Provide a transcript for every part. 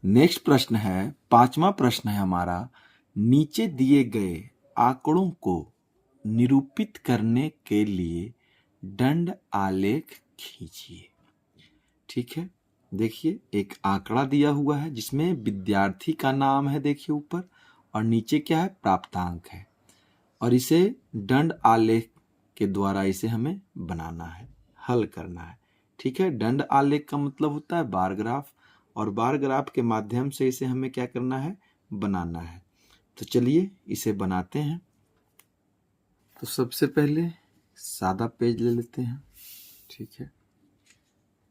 Next प्रश्न है, 5वां प्रश्न है हमारा, नीचे दिए गए आंकड़ों को निरूपित करने के लिए दंड आलेख खींचिए। ठीक है, देखिए एक आंकड़ा दिया हुआ है जिसमें विद्यार्थी का नाम है, देखिए ऊपर, और नीचे क्या है, प्राप्तांक है, और इसे दंड आलेख के द्वारा इसे हमें बनाना है, हल करना है। ठीक है, दंड आलेख का मतलब होता है बार ग्राफ, और बार ग्राफ के माध्यम से इसे हमें क्या करना है, बनाना है। तो चलिए इसे बनाते हैं। तो सबसे पहले सादा पेज ले लेते हैं। ठीक है,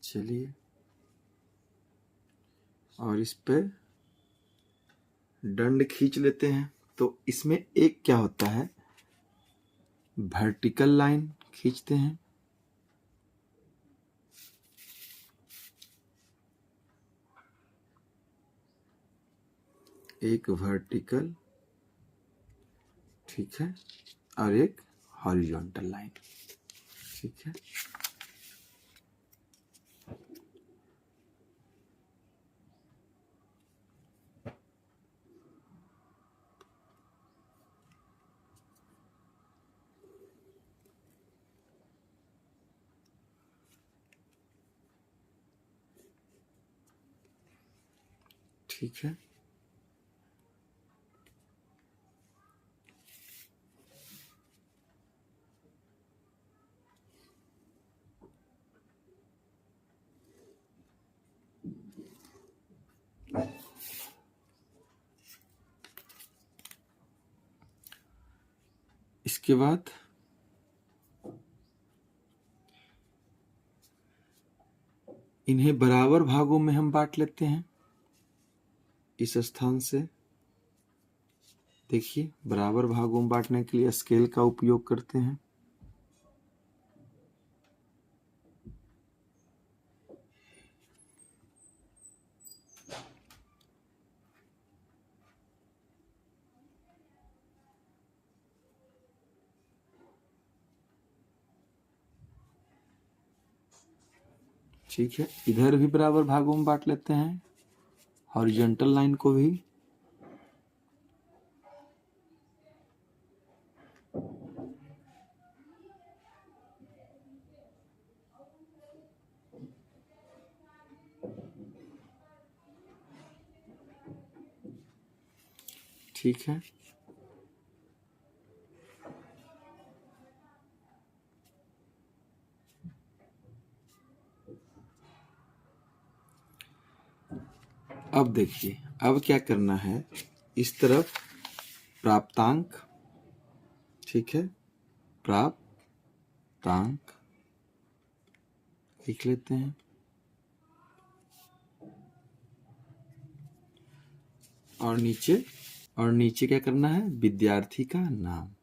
चलिए, और इस पे दंड खींच लेते हैं। तो इसमें एक क्या होता है, वर्टिकल लाइन खींचते हैं, एक वर्टिकल, ठीक है, और एक हॉरिजॉन्टल लाइन। ठीक है, ठीक है, इसके बाद इन्हें बराबर भागों में हम बांट लेते हैं। इस स्थान से देखिए, बराबर भागों में बांटने के लिए स्केल का उपयोग करते हैं। ठीक है, इधर भी बराबर भागों में बांट लेते हैं, हॉरिजॉन्टल लाइन को भी। ठीक है, अब देखिए, अब क्या करना है, इस तरफ प्राप्तांक, ठीक है, प्राप्तांक लिख लेते हैं, और नीचे क्या करना है, विद्यार्थी का नाम,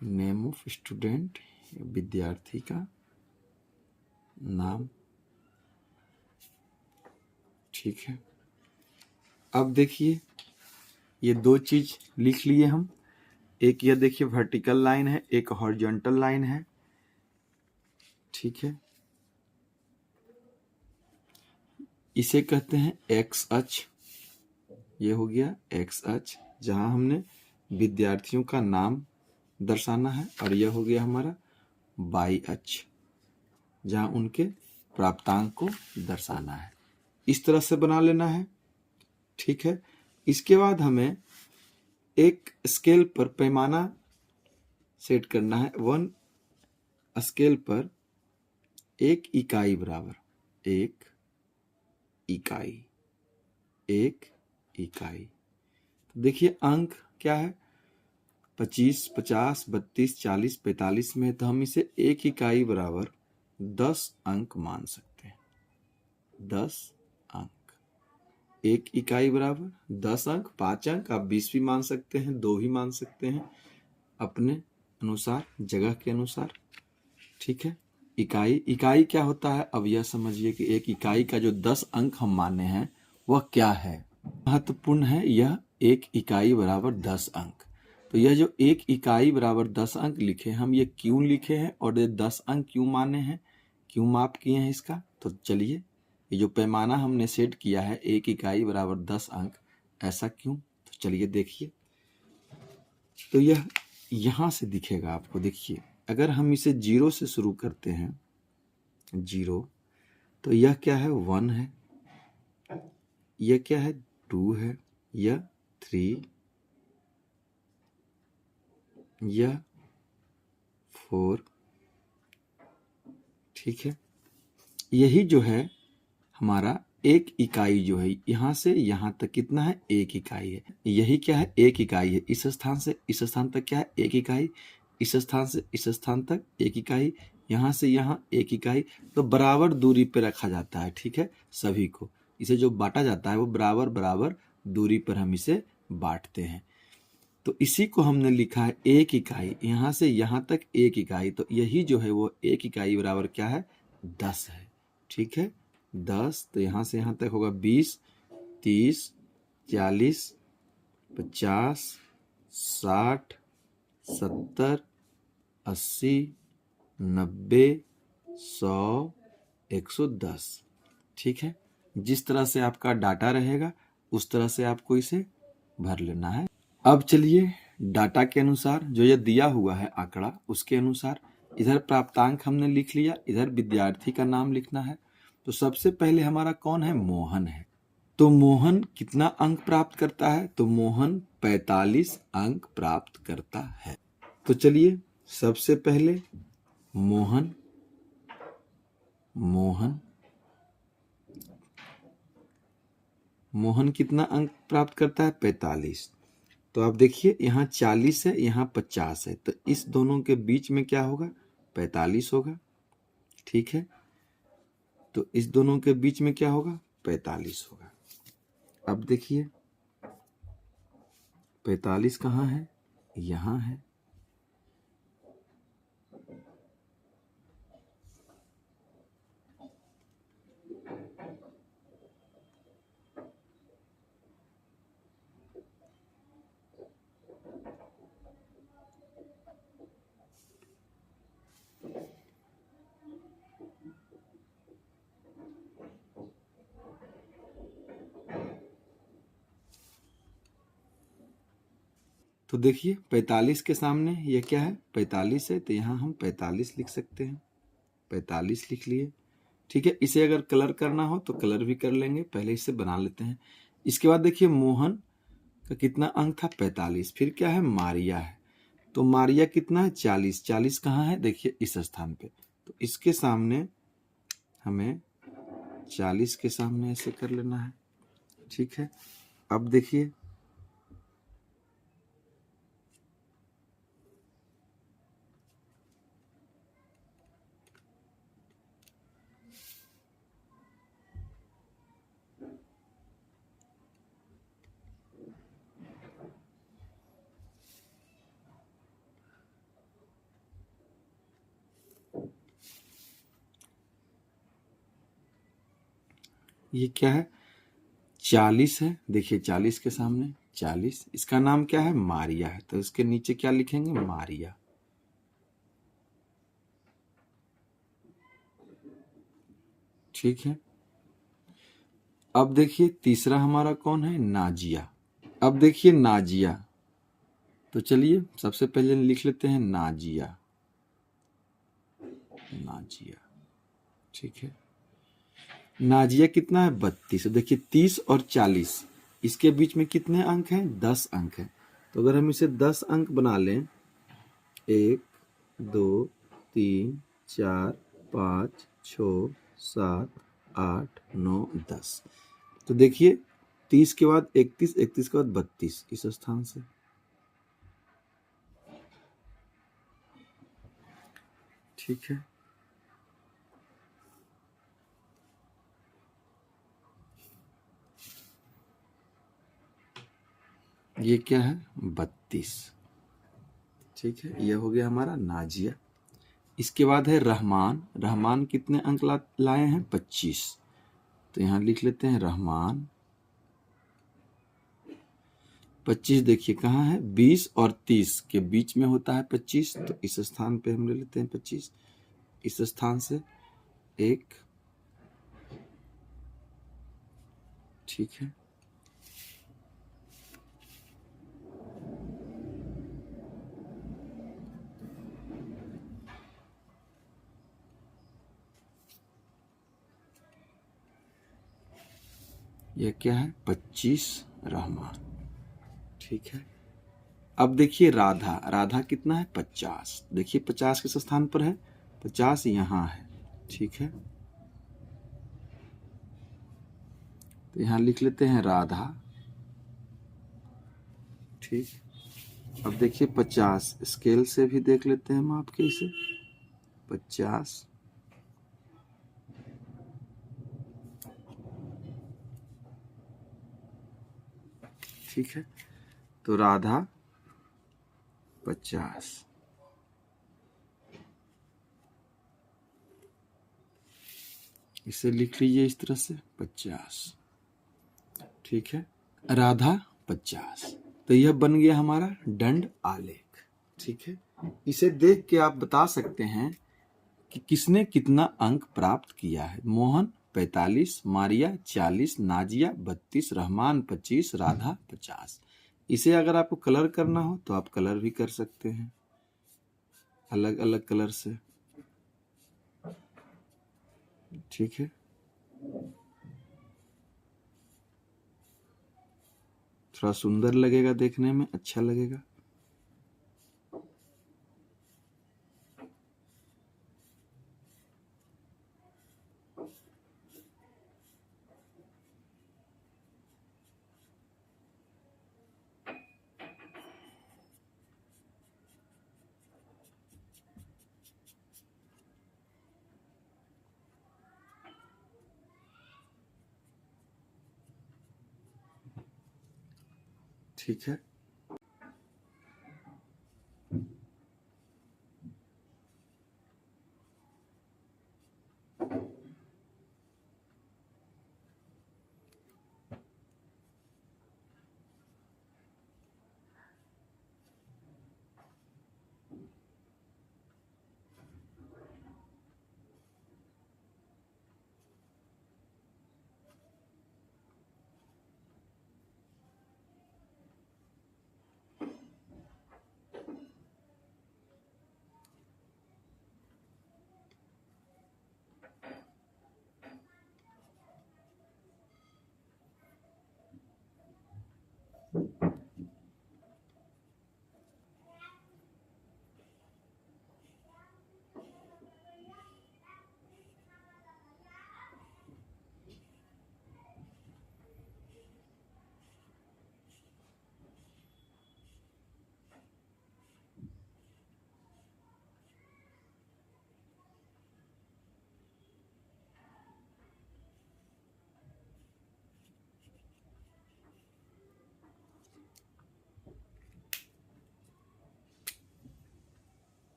नेम ऑफ स्टूडेंट, विद्यार्थी का नाम। ठीक है, अब देखिए ये दो चीज लिख लिए हम, एक ये देखिए वर्टिकल लाइन है, एक हॉरिजॉन्टल लाइन है। ठीक है, इसे कहते हैं एक्स अक्ष, ये हो गया एक्स अक्ष, जहां हमने विद्यार्थियों का नाम दर्शाना है, और यह हो गया हमारा वाई अक्ष, जहां उनके प्राप्तांक को दर्शाना है। इस तरह से बना लेना है। ठीक है, इसके बाद हमें एक स्केल पर पैमाना सेट करना है, 1 स्केल पर 1 इकाई बराबर 1 इकाई, 1 इकाई। तो देखिए अंक क्या है, 25, 50, 32, 40, 45 में, तो हम इसे 1 इकाई बराबर 10 अंक मान सकते हैं। 10 अंक, 1 इकाई बराबर 10 अंक, 5 अंक, आप 20 भी मान सकते हैं, 2 भी मान सकते हैं, अपने अनुसार, जगह के अनुसार। ठीक है, इकाई क्या होता है, अब यह समझिए कि एक इकाई का जो 10 अंक हम माने हैं वह क्या है, महत्वपूर्ण है। यह 1 इकाई बराबर 10 अंक। तो यह जो 1 इकाई बराबर 10 अंक लिखे हम, ये क्यों लिखे हैं और ये 10 अंक क्यों माने हैं, क्यों माप किए हैं इसका, तो चलिए ये जो पैमाना हमने सेट किया है 1 इकाई बराबर 10 अंक, ऐसा क्यों? तो चलिए देखिए। तो यह यहाँ से दिखेगा आपको। देखिए अगर हम इसे 0 से शुरू करते हैं, 0, तो यह क्या है? 1 है, यह क्या है? 2 है, यह 3, यह 4, ठीक है। यही जो है हमारा 1 इकाई जो है, यहाँ से यहाँ तक कितना है? 1 इकाई है। यही क्या है? 1 इकाई है। इस स्थान से इस स्थान तक क्या है? 1 इकाई। इस स्थान से इस स्थान तक 1 इकाई। यहाँ से यहाँ 1 इकाई। तो बराबर दूरी पे रखा जाता है, ठीक है, सभी को। इसे जो बांटा जाता है वो बराबर बराबर दूरी पर हम इसे बांटते हैं। तो इसी को हमने लिखा है 1 इकाई। यहाँ से यहाँ तक 1 इकाई, तो यही जो है वो 1 इकाई बराबर क्या है? 10 है, ठीक है, 10। तो यहाँ से यहाँ तक होगा 20, 30, 40, 50, 60, 70, 80, 90, 100, 110, ठीक है। जिस तरह से आपका डाटा रहेगा उस तरह से आपको इसे भर लेना है। अब चलिए डाटा के अनुसार जो ये दिया हुआ है आंकड़ा, उसके अनुसार इधर प्राप्तांक हमने लिख लिया, इधर विद्यार्थी का नाम लिखना है। तो सबसे पहले हमारा कौन है? मोहन है। तो मोहन कितना अंक प्राप्त करता है? तो मोहन 45 अंक प्राप्त करता है। तो चलिए सबसे पहले मोहन कितना अंक प्राप्त करता है? 45। तो आप देखिए यहाँ 40 है, यहाँ 50 है, तो इस दोनों के बीच में क्या होगा? 45 होगा, ठीक है। तो इस दोनों के बीच में क्या होगा? 45 होगा। अब देखिए 45 कहाँ है? यहाँ है। तो देखिए 45 के सामने ये क्या है? 45 है, तो यहाँ हम 45 लिख सकते हैं। 45 लिख लिए, ठीक है। इसे अगर कलर करना हो तो कलर भी कर लेंगे, पहले इसे बना लेते हैं। इसके बाद देखिए मोहन का कितना अंक था? 45। फिर क्या है? मारिया है। तो मारिया कितना है? 40। 40 कहाँ है? देखिए इस स्थान पे। तो इसके सामने हमें 40 के सामने ऐसे कर लेना है, ठीक है। अब देखिए ये क्या है? 40 है। देखिए 40 के सामने 40, इसका नाम क्या है? मारिया है, तो इसके नीचे क्या लिखेंगे? मारिया, ठीक है। अब देखिए तीसरा हमारा कौन है? नाजिया। अब देखिए नाजिया, तो चलिए सबसे पहले लिख लेते हैं नाजिया, ठीक है। नाजिया कितना है? 32। देखिए 30 और 40 इसके बीच में कितने अंक हैं? 10 अंक हैं। तो अगर हम इसे 10 अंक बना लें, 1, 2, 3, 4, 5, 6, 7, 8, 9, 10। तो देखिए 30 के बाद 31, 31 के बाद 32 इस स्थान से, ठीक है। ये क्या है? 32, ठीक है। यह हो गया हमारा नाजिया। इसके बाद है रहमान। रहमान कितने अंक लाए हैं? 25। तो यहां लिख लेते हैं रहमान 25। देखिए कहाँ है? 20 और 30 के बीच में होता है 25, तो इस स्थान पे हम ले लेते हैं 25। इस स्थान से 1, ठीक है। यह क्या है? 25 रहमान। ठीक है। अब देखिए राधा, राधा कितना है? 50। देखिए 50 किस स्थान पर है? 50 यहाँ है। ठीक है, तो यहाँ लिख लेते हैं राधा। ठीक, अब देखिए 50 स्केल से भी देख लेते हैं माप के इसे। 50, ठीक है, तो राधा 50। इसे लिख लीजिए इस तरह से 50। ठीक है, राधा 50। तो यह बन गया हमारा दंड आलेख। ठीक है, इसे देख के आप बता सकते हैं कि किसने कितना अंक प्राप्त किया है। मोहन 45, मारिया 40, नाजिया 32, रहमान 25, राधा 50। इसे अगर आपको कलर करना हो तो आप कलर भी कर सकते हैं अलग अलग कलर से। ठीक है, थोड़ा सुंदर लगेगा, देखने में अच्छा लगेगा। ठीक है,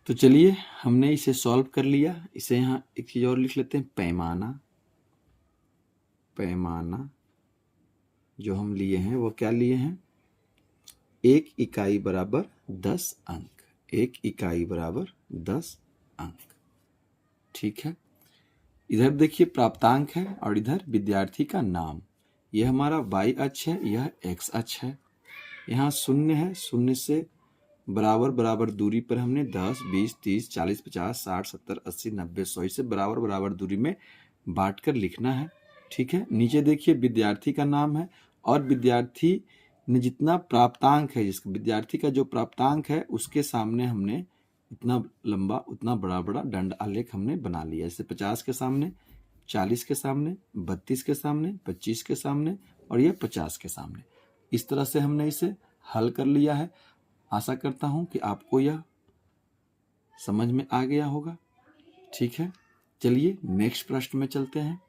तो चलिए हमने इसे सॉल्व कर लिया। इसे यहाँ एक चीज और लिख लेते हैं, पैमाना। पैमाना जो हम लिए हैं वो क्या लिए हैं? 1 इकाई बराबर 10 अंक। 1 इकाई बराबर 10 अंक। ठीक है, इधर देखिए प्राप्तांक है और इधर विद्यार्थी का नाम। यह हमारा y अक्ष है, यह x अक्ष है। यहाँ शून्य है, शून्य से बराबर बराबर दूरी पर हमने 10, 20, 30, 40, 50, 60, 70, 80, 90, 100 से बराबर बराबर दूरी में बांटकर लिखना है। ठीक है, नीचे देखिए विद्यार्थी का नाम है और विद्यार्थी ने जितना प्राप्तांक है, जिसका विद्यार्थी का जो प्राप्तांक है उसके सामने हमने इतना लंबा उतना बड़ा बड़ा दंड आलेख हमने बना लिया। जैसे 50 के सामने 40 के सामने, 32 के सामने, 25 के सामने और ये 50 के सामने। इस तरह से हमने इसे हल कर लिया है। आशा करता हूं कि आपको यह समझ में आ गया होगा। ठीक है, चलिए नेक्स्ट प्रश्न में चलते हैं।